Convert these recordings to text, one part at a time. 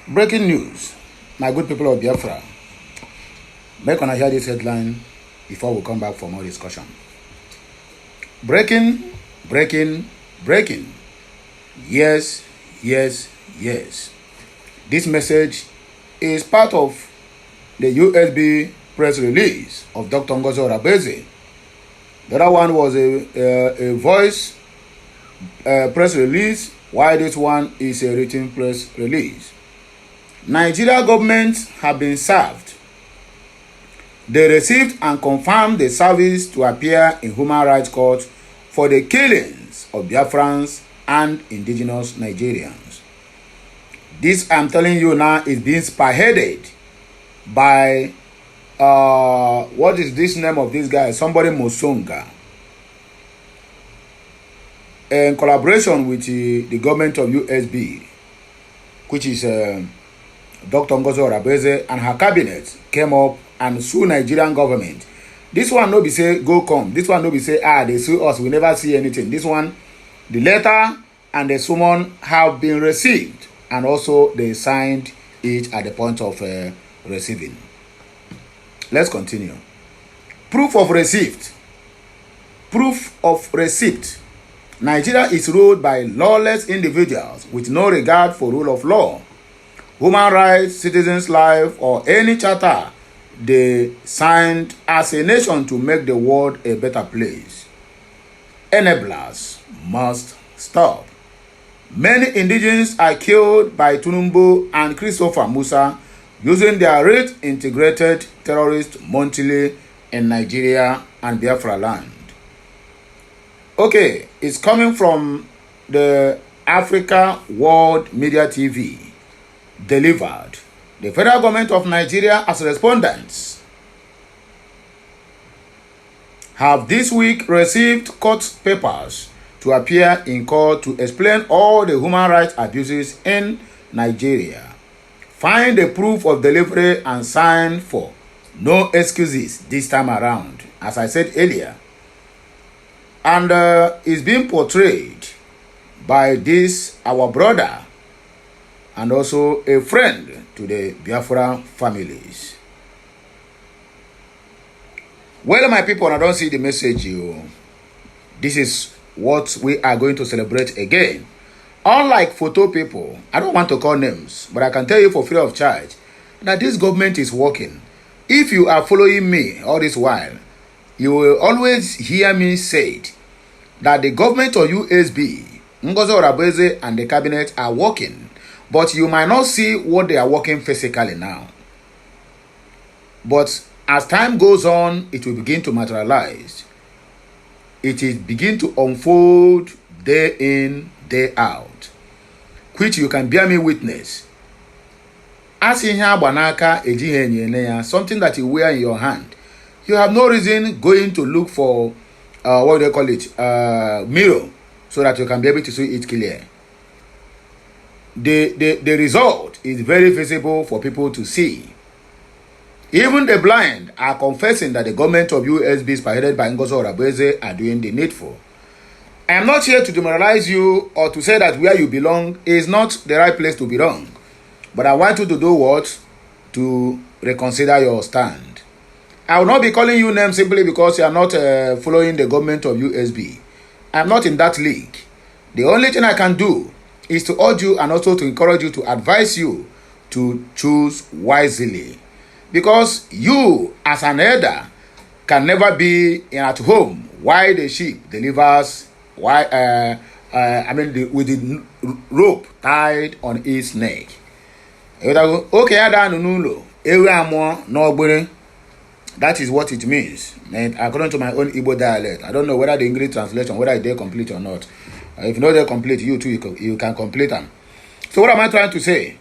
Breaking news, my good people of Biafra. Make una hear this headline before we come back for more discussion. Breaking. Yes. This message is part of the USB press release of Dr. Ngozi Orabeze. The other one was a voice press release, while this one is a written press release. Nigeria government have been served. They received and confirmed the service to appear in human rights court for the killings of Biafrans and indigenous Nigerians. This, I'm telling you now, is being spearheaded by what is this name of this guy? Somebody Musonga. In collaboration with the government of USB, which is Dr. Ngozi Orabeze and her cabinet came up and sue Nigerian government. This one no be say go come. This one no be say they sue us. We never see anything. This one, the letter and the summon have been received, and also they signed it at the point of receiving. Let's continue. Proof of receipt. Nigeria is ruled by lawless individuals with no regard for rule of law, human rights, citizens' life, or any charter they signed as a nation to make the world a better place. Enablers must stop. Many indigenes are killed by Tunumbu and Christopher Musa using their rate-integrated terrorist monthly in Nigeria and Biafra land. Okay, it's coming from the Africa World Media TV. Delivered. The federal government of Nigeria as respondents have this week received court papers to appear in court to explain all the human rights abuses in Nigeria. Find the proof of delivery and sign for no excuses this time around, as I said earlier. And is being portrayed by this our brother and also a friend to the Biafra families. Well, my people, I don't see the message. This is what we are going to celebrate again. Unlike photo people, I don't want to call names, but I can tell you for free of charge that this government is working. If you are following me all this while, you will always hear me say that the government of USB, Ngozi Orabeze and the cabinet are working. But you might not see what they are working physically now. But as time goes on, it will begin to materialize. It is begin to unfold day in, day out, which you can bear me witness. As in here, something that you wear in your hand, you have no reason going to look for what do they call it, mirror, so that you can be able to see it clear. The result is very visible for people to see. Even the blind are confessing that the government of USB, spearheaded by Ngozi Orabeze, are doing the needful. I am not here to demoralize you or to say that where you belong is not the right place to belong. But I want you to do what? To reconsider your stand. I will not be calling you names simply because you are not following the government of USB. I am not in that league. The only thing I can do is to urge you and also to encourage you, to advise you to choose wisely. Because you, as an elder, can never be at home while the sheep delivers, with the rope tied on its neck. That is what it means. And according to my own Igbo dialect, I don't know whether the English translation, whether they complete or not. If you know they're complete, you too, you can complete them. So what am I trying to say?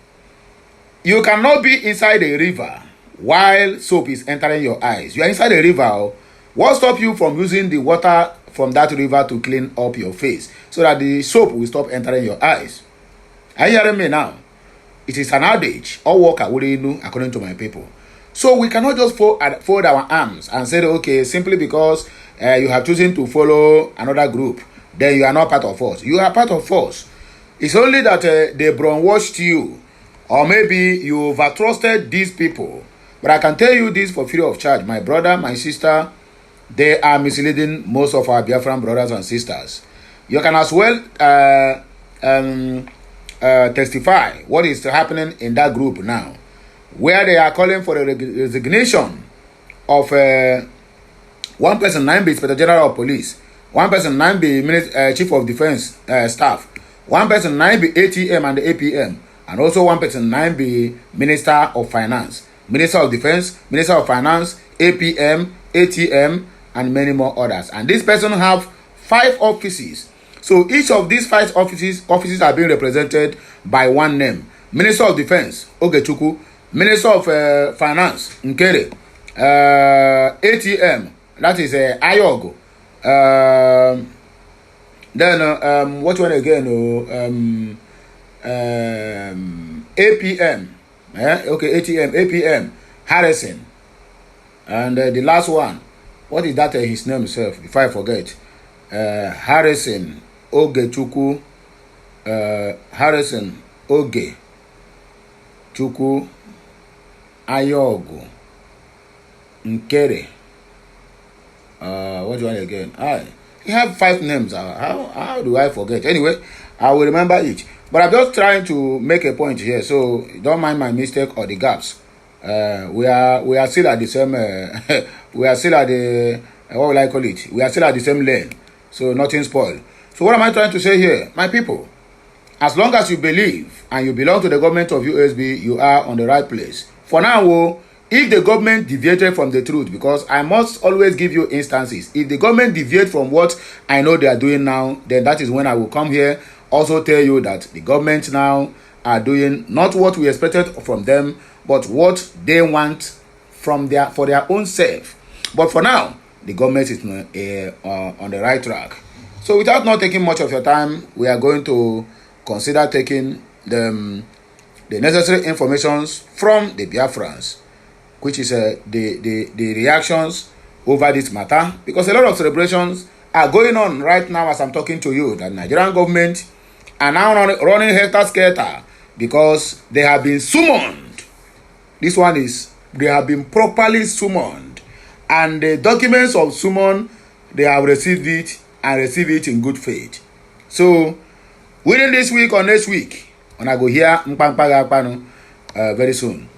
You cannot be inside a river while soap is entering your eyes. You are inside a river. What stops you from using the water from that river to clean up your face so that the soap will stop entering your eyes? Are you hearing me now? It is an adage. All work according to my people. So we cannot just fold our arms and say, okay, simply because you have chosen to follow another group, then you are not part of us. You are part of us. It's only that they brainwashed you or maybe you over-trusted these people. But I can tell you this for free of charge. My brother, my sister, they are misleading most of our Biafran brothers and sisters. You can as well testify what is happening in that group now, where they are calling for the resignation of one person, 9 Inspector General of Police, one person, 9 Chief of Defense Staff, one person, 9 ATM and APM, and also one person, 9 Minister of Finance, Minister of Defense, Minister of Finance, APM, ATM, and many more others. And this person have 5 offices. So each of these 5 offices are being represented by one name. Minister of Defense, Ogechukwu. Minister of Finance, Nkere. ATM, that is Ayogo. Then what one again? APM. Okay, ATM, APM, Harrison. And the last one, what is that his name himself, before I forget? Harrison Ogechukwu. Harrison Oge Chukwu Ayogo Nkere. What do you want again? He have 5 names. How do I forget? Anyway, I will remember it. But I'm just trying to make a point here, so don't mind my mistake or the gaps. We are still at the same. We are still at the what will I call it? We are still at the same lane, so nothing spoiled. So what am I trying to say here, my people? As long as you believe and you belong to the government of USB, you are on the right place. For now, if the government deviated from the truth, because I must always give you instances, if the government deviates from what I know they are doing now, then that is when I will come here, also tell you that the government now are doing not what we expected from them, but what they want from for their own self. But for now, the government is on the right track. So without not taking much of your time, we are going to consider taking the necessary informations from the Biafrans, which is the reactions over this matter, because a lot of celebrations are going on right now as I'm talking to you. The Nigerian government are now running helter-skelter because they have been summoned. This one is, they have been properly summoned, and the documents of summon, they have received it and receive it in good faith. So within this week or next week, when I go here very soon.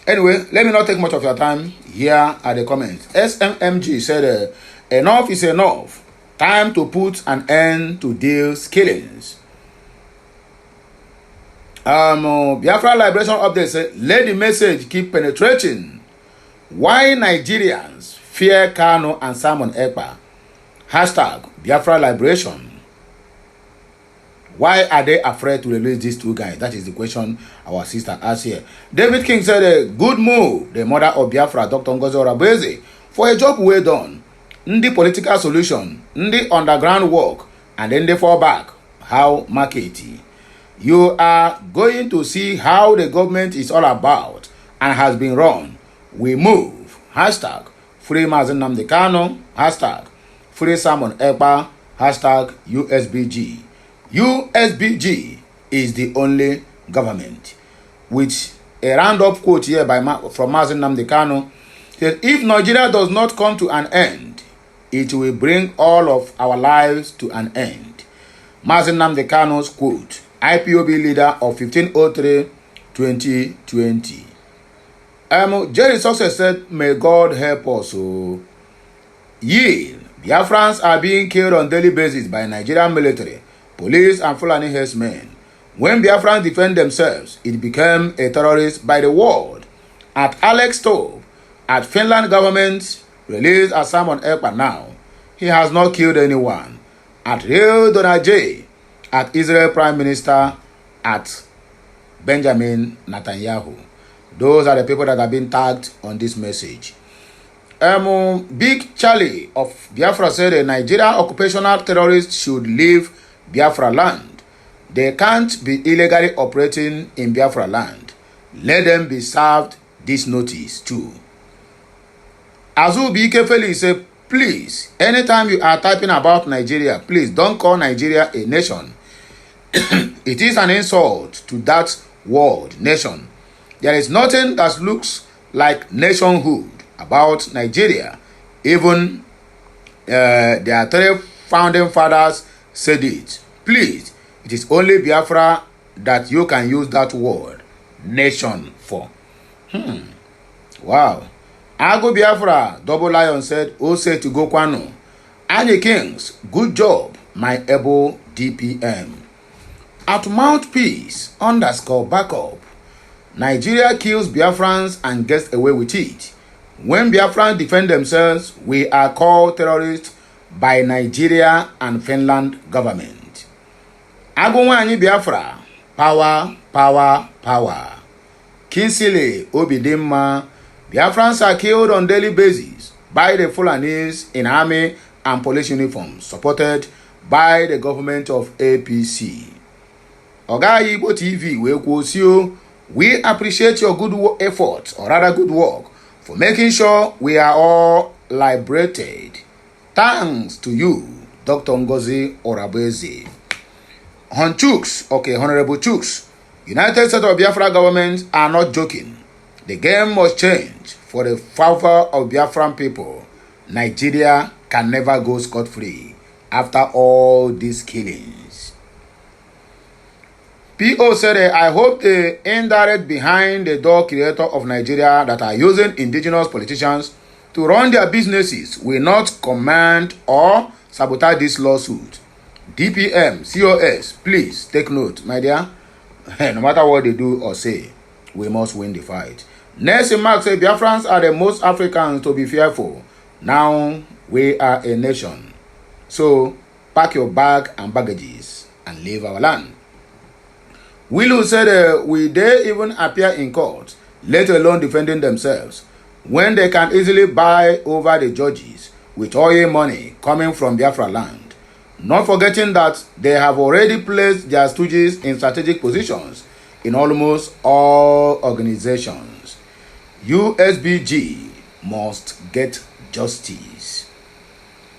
Anyway, let me not take much of your time. Here are the comments. SMMG said, enough is enough. Time to put an end to these killings. Biafra Liberation Update said, let the message keep penetrating. Why Nigerians fear Kano and Simon Ekpa? Hashtag Biafra Liberation. Why are they afraid to release these 2 guys? That is the question our sister asked here. David King said, a good move. The mother of Biafra, Dr. Ngozi Orabeze, for a job well done. The political solution, the underground work, and then they fall back. How markety. You are going to see how the government is all about and has been run. We move. Hashtag Free Mazen Nnamdi Kanu. Hashtag Free Simon Ekpa. Hashtag USBG. USBG is the only government. With a round-up quote here from Mazen Nnamdi Kanu, says, if Nigeria does not come to an end, it will bring all of our lives to an end. Mazen Nnamdi Kanu's quote, IPOB leader of 1503-2020. Jerry Success said, may God help us. Yield. Biafrans are being killed on daily basis by Nigerian military, police, and Fulani herdsmen. When Biafrans defend themselves, it became a terrorist by the world. At Alex Tove, at Finland government, released as Simon Ekpa now, he has not killed anyone. At Real Donald J, at Israel Prime Minister, at Benjamin Netanyahu. Those are the people that have been tagged on this message. Big Charlie of Biafra said a Nigerian occupational terrorist should leave Biafra land. They can't be illegally operating in Biafra land. Let them be served this notice too. Azu B.K. Felix said, please, anytime you are typing about Nigeria, please don't call Nigeria a nation. It is an insult to that world nation. There is nothing that looks like nationhood about Nigeria. Even their 3 founding fathers said it. Please, it is only Biafra that you can use that word nation for. Wow. Ago Biafra, Double Lion said, Osetigo Kwano. Any Kings, good job, my able DPM. At Mouthpiece _ backup. Nigeria kills Biafrans and gets away with it. When Biafrans defend themselves, we are called terrorists by Nigeria and Finland government. Agwanyi Biafra, power, power, power. Kinsile Obidimma, Biafrans are killed on daily basis by the Fulanese in army and police uniforms, supported by the government of APC. Oga Igbo TV, we appreciate your good effort, or rather good work, for making sure we are all liberated. Thanks to you, Dr. Ngozi Orabeze. Honorable Chooks, United States of Biafra government are not joking. The game must change for the favor of Biafran people. Nigeria can never go scot-free after all these killings. P.O. said, I hope the indirect behind the door creator of Nigeria that are using indigenous politicians to run their businesses will not command or sabotage this lawsuit. DPM, COS, please take note, my dear. No matter what they do or say, we must win the fight. Nelson Mark said, Biafrans are the most Africans to be fearful. Now we are a nation. So pack your bag and baggages and leave our land. Willow said, will they even appear in court, let alone defending themselves, when they can easily buy over the judges with oil money coming from Biafra land? Not forgetting that they have already placed their stooges in strategic positions in almost all organizations. USBG must get justice.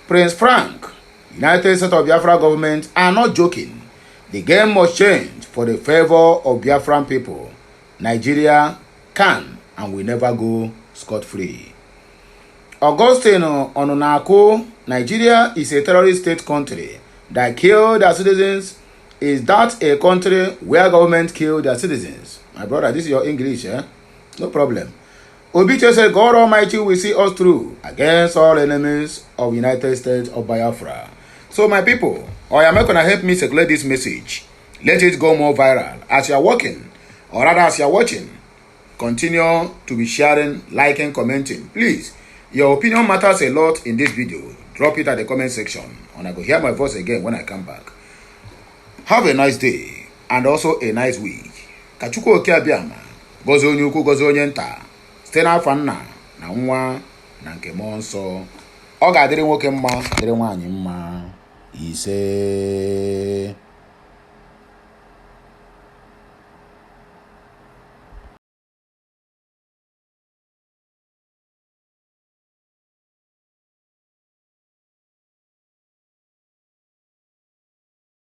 Prince Frank, United States of Biafra government are not joking. The game must change for the favor of Biafran people. Nigeria can and will never go scot-free. Augustine Onunako, Nigeria is a terrorist state country that killed their citizens. Is that a country where government killed their citizens? My brother, this is your English, eh? No problem. Obiche said, God Almighty will see us through against all enemies of United States of Biafra. So my people, I am not going to help me circulate this message. Let it go more viral. As you are working, or rather as you are watching, continue to be sharing, liking, commenting. Please, your opinion matters a lot in this video. Drop it at the comment section, and I will hear my voice again when I come back. Have a nice day, and also a nice week. Kachuko Okiabiama, gozo nyuku gozo nyenta, stena fanna, na nwa, na nke monso. Ọ ga-adịrị nwoke mma, dịrị nwaanyị mma. Ise.